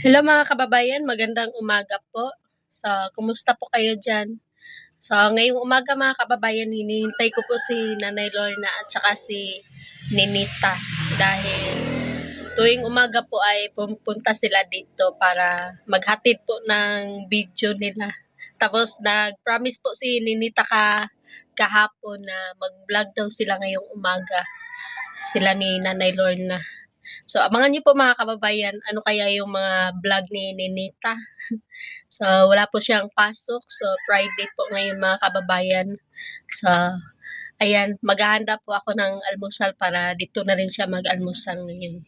Hello mga kababayan, magandang umaga po. So, kumusta po kayo dyan? So, ngayong umaga mga kababayan, hinihintay ko po si Nanay Lorna at saka si Ninita. Dahil tuwing umaga po ay pumunta sila dito para maghatid po ng video nila. Tapos nag-promise po si Ninita kahapon na mag-vlog daw sila ngayong umaga. Sila ni Nanay Lorna. So, abangan niyo po mga kababayan, ano kaya yung mga vlog ni Ninita. So, wala po siyang pasok. So, Friday po ngayon mga kababayan. So, ayan, maghahanda po ako ng almusal para dito na rin siya mag-almusal ngayon.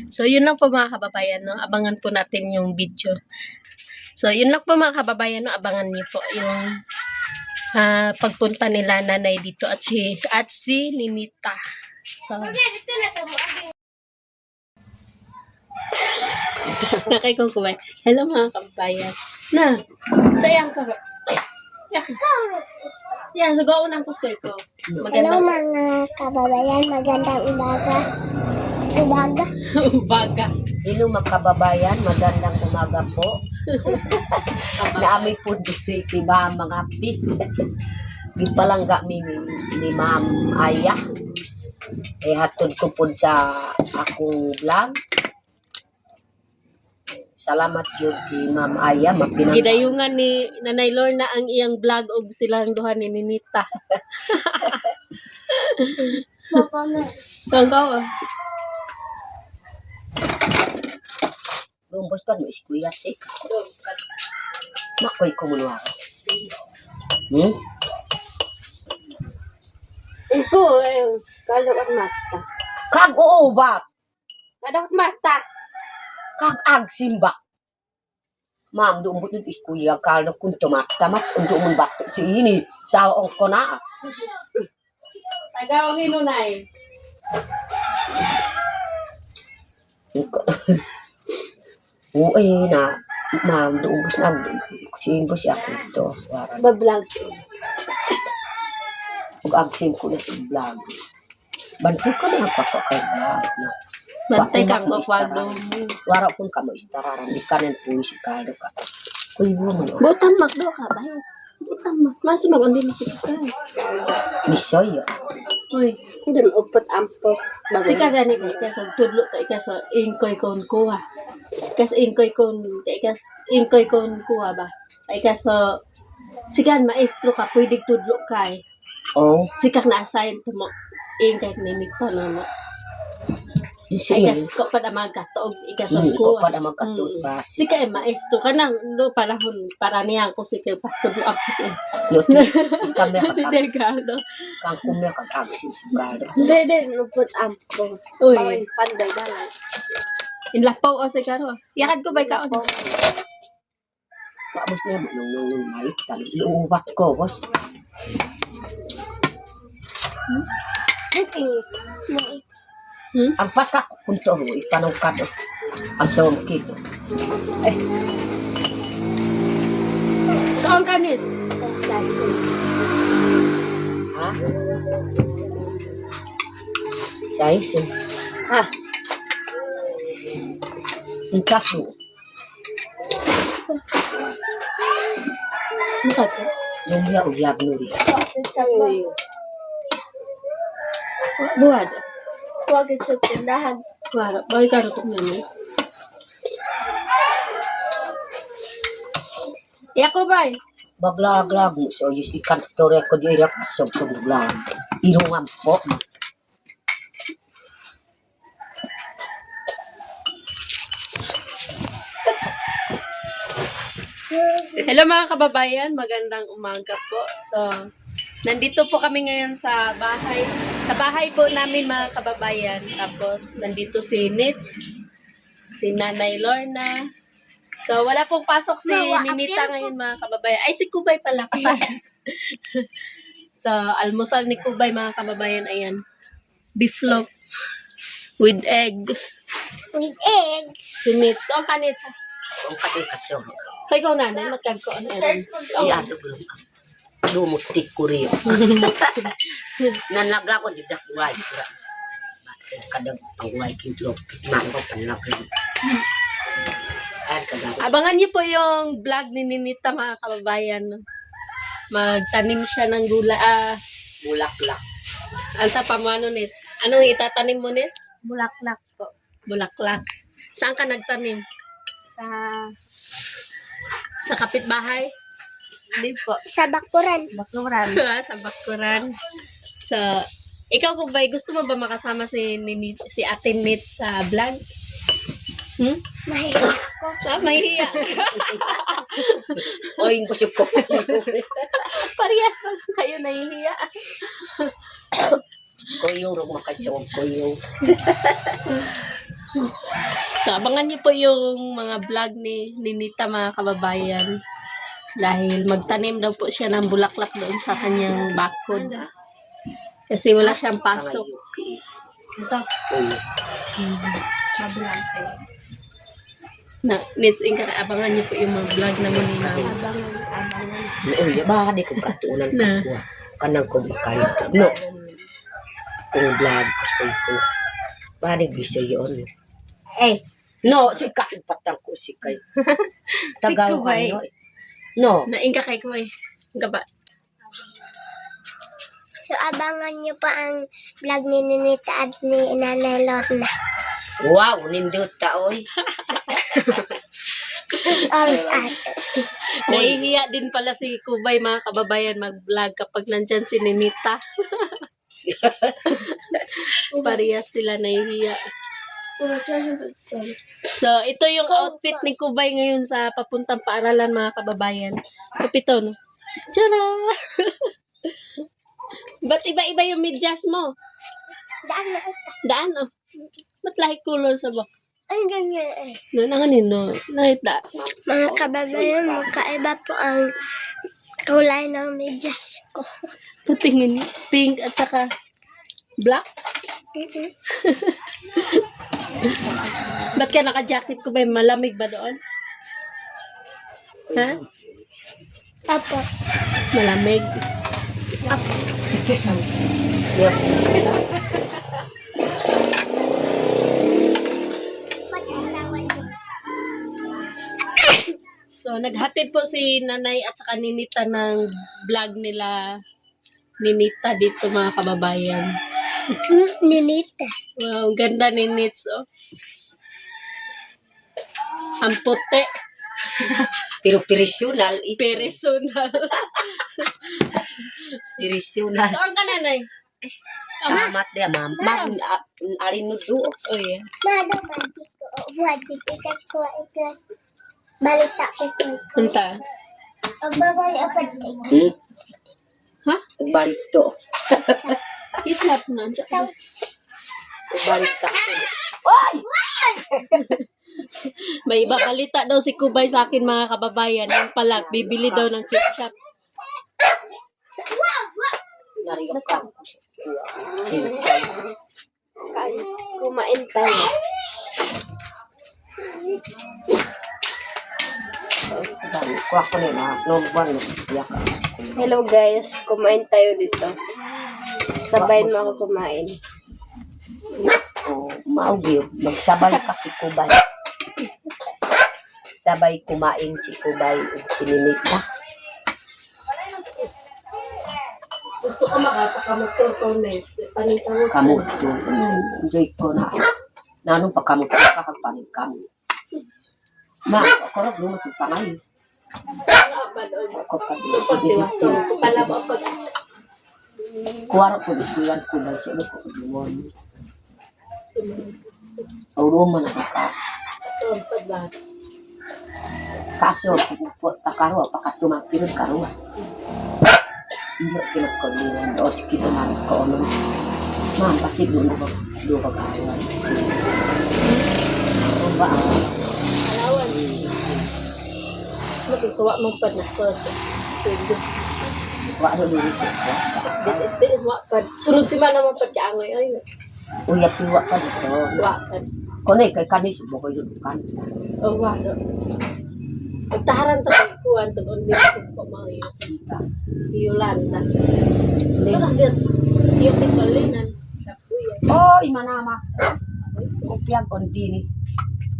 So, yun lang po mga kababayan, no? Abangan po natin yung video. So, yun lang po mga kababayan, no? Abangan niyo po yung pagpunta nila nanay dito at si Ninita. So, kakay kong kumay. Hello mga kababayan. Na, sayang ka ba? Yan, so go unang pusko ko. Hello mga kababayan, magandang umaga. Umaga. Hello mga kababayan, magandang umaga po. Naami po dito ba mga pit. Di palangga ni Ma'am Aya. Hatod ko po sa akong vlog. Salamat yun kay Ma'am Aya. Gidayungan ni Nanay Lorna ang iyang vlog og silang duha ni Ninita. Kangkaw. Lumbos pa mo iskuyat si. Makoy ko muna ako. Iko, kalawat mata. Kag uubat. Kalawat mata. Kag agsimba. Ma'am, doon mo doon iskuya. Kala kung tumatamat. Kung doon mo bato si ini. Saong ko na. Tagaw hinunay. Uy na. Ma'am, doon mo siya. Kusihin ko siya ako ito. Ba-vlog. Pag-agsim ko na si vlog. Bantay ko na yung pako kay vlog. No? Bantay kang makwado. Wara kung ka mo istararan. Di ka nan puwi si Kado ka. Kuy mo mo. Butang magdo ka ba? Butang mag. Masi mag-undi na si ka. Misoy. Uy, dun upot ampo. Sika gani ka ikasa tudlo ta ikasa inkoy kon kuha. Ikas inkoy kon kuha ba? Ikasa sikan maestro ka pwede tudlo kay. Oh. Sikak na assign to mo. Ingkay ninita na mo. Ikas ko pa damag ka to ikasa Ko kuha. pa damag ka to. Sika maestro ka nang no palahon para niya ko sika patudlo ako siya. Kami Si Delgado. kang kumya kag agsim si Kado. Dede, lupot ampo. Uy, Panday dalan. inlapaw o si Karo. Yakad ko ba ka? Tapos na mo nung malik tan. Luubat ko boss. Ang pas ka kunto ho itanong ka do. Asom kito. Kaon ka nits. Ha? Size. Ha. Ang kaso. Mukat ka. Yung uyab nuri. Uy. Buwad. Huwag sa tindahan. Wala. Bakit ka rutok naman? Yako ba? Baglag mo so yus ikan story ko di irak sog baglag. Irungam po. Hello mga kababayan, magandang umaga po. So, nandito po kami ngayon sa bahay. Sa bahay po namin mga kababayan. Tapos, nandito si Nits, si Nanay Lorna. So, wala pong pasok si Ninita ngayon mga kababayan. Ay, si Kubay pala. So, almusal ni Kubay mga kababayan. Ayan. Beef loaf with egg. With egg. Si Nits. Doon ka Nits. Ang katay kaso. Kay ko nanay, magkagko ano yan. Ay ato belum. Lumutik ko rin. Nanlagla ko dito kulay. Kadang pangulay kintlog. Man ko panlagla. Saan ka gawin? Abangan niyo po yung vlog ni Ninita mga kababayan. No? Magtanim siya ng gula. Bulaklak. Anta pa mo ano, Nits? Anong itatanim mo, Nits? Bulaklak po. Bulaklak. Saan ka nagtanim? Sa... Sa kapitbahay? Hindi po. Sa Bakuran. Bakuran. Sa Bakuran. Sa... Ikaw po ba, gusto mo ba makasama si Ate Nits sa vlog? Hmm? Mahiya ako. Mahihiya. O, yung busog ko. Parehas pa lang kayo nahihiya. Kuyong rong makatsawag kuyong. So, abangan niyo po yung mga vlog ni Ninita mga kababayan. Dahil magtanim daw po siya ng bulaklak doon sa kanyang bakod. Kasi wala siyang pasok. Ito. Na, Miss Inka, abangan niyo po yung mga vlog naman ni Mama. Uy, ba di ko katulang Na. kapwa. Kanang ko makalito. No. Kung vlog ko ko. Ba di gusto yun. Eh. No, si patang ko si kay. Tagal ka no. No. Na Inka kay ko eh. Inka ba? So, abangan niyo pa ang vlog ni Ninita at ni Nanay Lorna. Wow, nindot ta oy. Always at. Nahihiya din pala si Kubay mga kababayan mag-vlog kapag nandyan si Ninita. Parehas sila nahihiya. So, ito yung outfit ni Kubay ngayon sa papuntang paaralan mga kababayan. Kapito, no? Tara! Ba't iba-iba yung medyas mo? Daan na ito. Daan, oh. Ba't lahit kulol sa bak? Ay, ganyan eh. Nananganin, no? Lahit da. Mga kababayan, magkaiba po ang kulay ng medyas ko. Patingin, pink at saka black. Ba't ka naka-jacket ko ba? Malamig ba doon? Ha? Apo. Malamig. So, naghatid po si Nanay at saka Ninita ng vlog nila Ninita dito mga kababayan. Ninita. Wow, ganda ni Nits, oh. Ang puti. Pero personal, Personal. personal. Saan ka, Nanay? Salamat dia, ma'am. Ma'am, alin no do. Oh, yeah. Mado, magic ko. Magic. Ikas ko. Ikas. Balita ko ko. Punta. Ang babali apat. Ha? Balik to. Ketchup na. Diyan. Balik ta. May iba balita daw si Kubay sa akin mga kababayan. Yung pala, bibili daw ng ketchup. Nariyak ka. Kumain tayo. Kuha ko na. No, buwan. Iyak ka. Hello guys, kumain tayo dito. Sabayin mo ako kumain. Oh, maugi. Magsabay ka kay Kubay. Sabay kumain si Kubay ug si Ninita. Gusto ko makapakamotor ko next. Panitawag Kamot to. Enjoy ko na. Nanong pagkamot ko kakagpanig kamo. Ma, ako rin lumot pa ngayon. Ako pa Pagdiwaso. Kala ba ako kuwara ko biskuyan ko ba siya ko lumon. Uro man ako kasi. So, pagbat. Kaso, po, takaro, pakatumagpirod karo. Hindi ako pinagkaliwan. O, sige naman ko. Ma'am, kasi lumag awan. Sige. Ano ba ang Alawan. Matutuwa mong panasod. wala lumit ko? Di, sunod si Mana mong pagkaangoy. Ay, Uya piwa ka na so. wakan. Kunay kay kanis mo ko yung kan. Oh, wala. Pagtaharan to kay kuwan to on dito ko mga Sita. si Yolanda. Ito na dit. Yung titulinan. Sa kuya. Oh, imanama. Upyag on dini.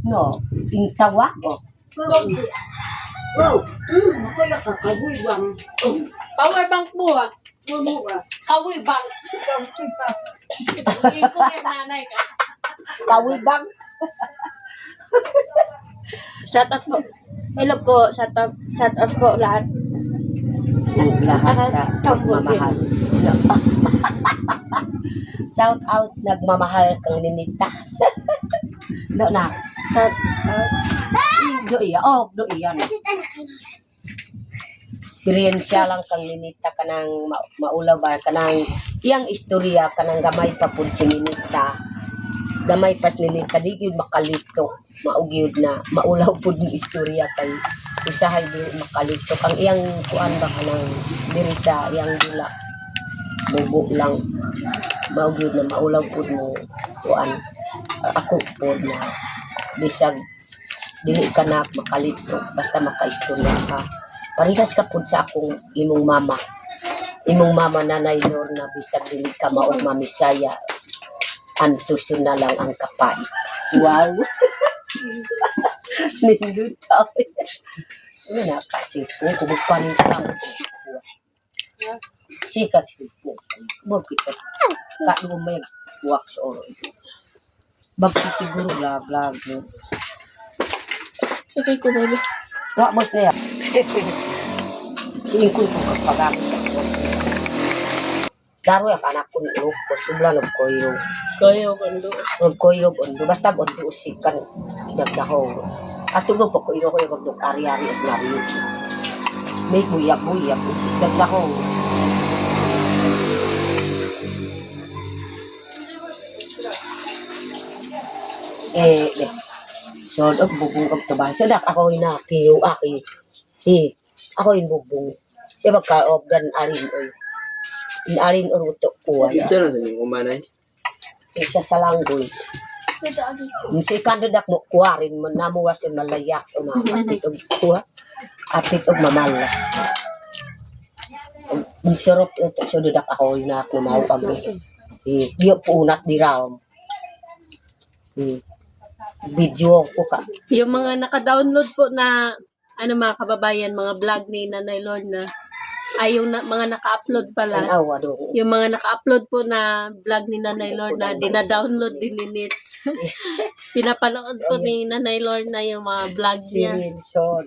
No, intawa ko. Wow! Wala ka kaboy bang. Power bank po ah. Ano ka? Kawi bank. Ikaw sipa. Hindi ko yung nanay ka. Kawibang. Shout out po. Hello po. Shout out po lahat. Lahat sa nagmamahal. Shout out nagmamahal kang Ninita. Do na. Shout out. Do iya. Oh, do iya. Experiensya lang kang Ninita kanang maulaw ba kanang iyang istorya kanang gamay pa pud si Ninita. Gamay pas Ninita di gyud makalito. Maugyud na maulaw pud ni istorya kay usahay di makalito ang iyang kuan ba kanang diri sa iyang dula. Bubo lang maugyud na maulaw pud mo kuan ako pud na bisag dili ka na makalito basta makaistorya ka. Parehas ka pud sa akong imong mama Nanay Lorna bisag dili ka maong mamisaya antuso na lang ang kapait. Wow. Nindot tayo. Ano na kasi po kung panin ka lang sikat po bakit ka may wax or bakit siguro lag no. Okay ko baby. Wa bos na yan. Singkul ko kapag daro ya anak ko no ko subla no koyo. Kaya kondo. Og koyo ondo basta ondo usikan dagdaho. Atulog ko koyo ko yung ari-ari as nari. May buyak dagdaho. So, bubong kag tabay. So, ako na kilo aki. Ako yung bubong. Pagka dan arin oy. Arin uruto ko. Ito na sa inyo kumanay. Isa sa langgoy. Si kandidak mo kuwarin mo namuwas yung malayak o apit og kuha. Apit og mamalas. Ang sarap ito. So, dadak ako yung nakumaw kami. Di po unat di raw. Video ko ka. Yung mga naka-download po na mga kababayan, mga vlog ni Nanay Lorna, ay yung mga naka-upload pala. Awa do. Yung mga naka-upload po na vlog ni Nanay Lorna, dina-download din ni Nits. Pinapanood po ni Nanay Lorna yung mga vlog niya. Sirinson.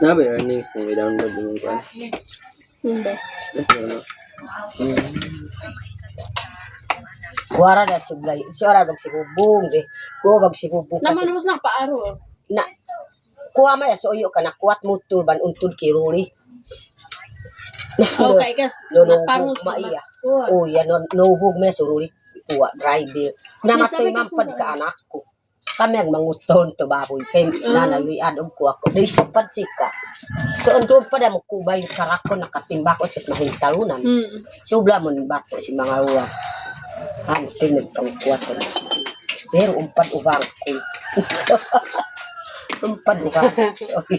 Nabi earnings kung i-download yung kuan. Hindi. That's ano. Kuwara na sublay. Siya magsibubong. Kuwa magsibubong. Naman mas nakapaaro. Na kuha maya so uyo ka na kuwat mo tulban untod kiruli. Okay, kas napangos na mas. Oh, yan no me suruli kuha driver. Namatay man pad ka anak ko. Kami ang manguton to baboy kay nanayuan og kuha ko. Dai sapad sika. So untod pa da mo kubay karako nakatimbak sa mahintalunan. Subla mo ni bato si mga uwa. Ante nagpangkuwat na. Pero umpad ubang ko. Umpad ubang. Sorry.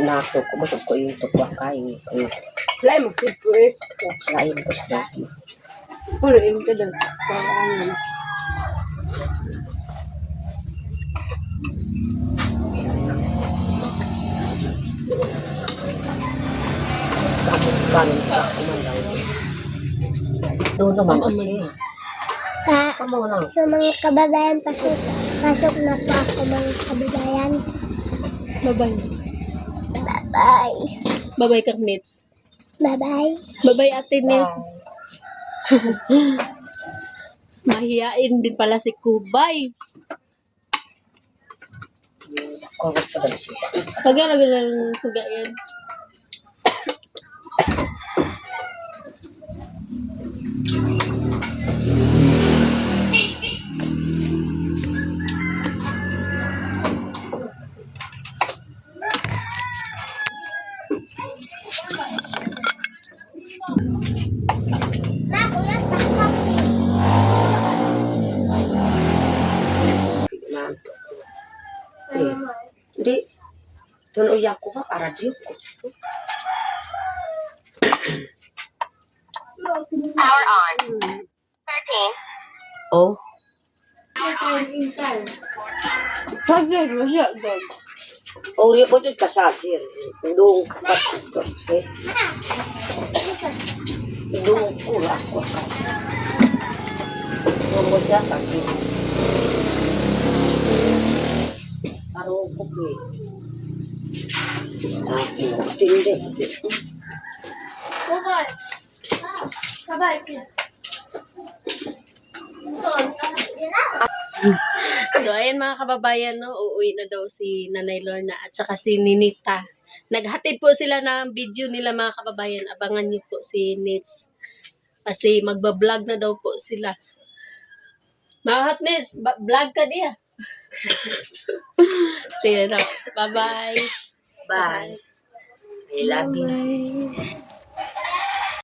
Nato ko. Busog ko yung tukwa kain. Play mo si Chris. Lain ko siya. Puluin ka daw. Para ano. Kanin ka kumandaw. Doon naman kasi. Pa, Kamu na. sa mga kababayan, pasok na po ako mga kababayan. Bye-bye. Bye. Bye-bye kang Nits. Bye-bye. Bye-bye ate Nits. Mahiyain din pala si Kubay. Kung gusto na siya. Pag-alagalang sugayan. Hindi. Tuloyan ko ba para diyo ko. Oh, Sabi, masya, dad. uri ko dito kasagir. Doon ka. Eh. Doon kura ko. Lumos na sakit. Araw ko po eh. Tindi. So, ayan mga kababayan, no, uuwi na daw si Nanay Lorna at saka si Ninita. Naghatid po sila ng video nila mga kababayan. Abangan niyo po si Nits. Kasi magbablog na daw po sila. Mga Hotness, vlog ka diya. See you na. Bye-bye. Bye. I love you. Bye.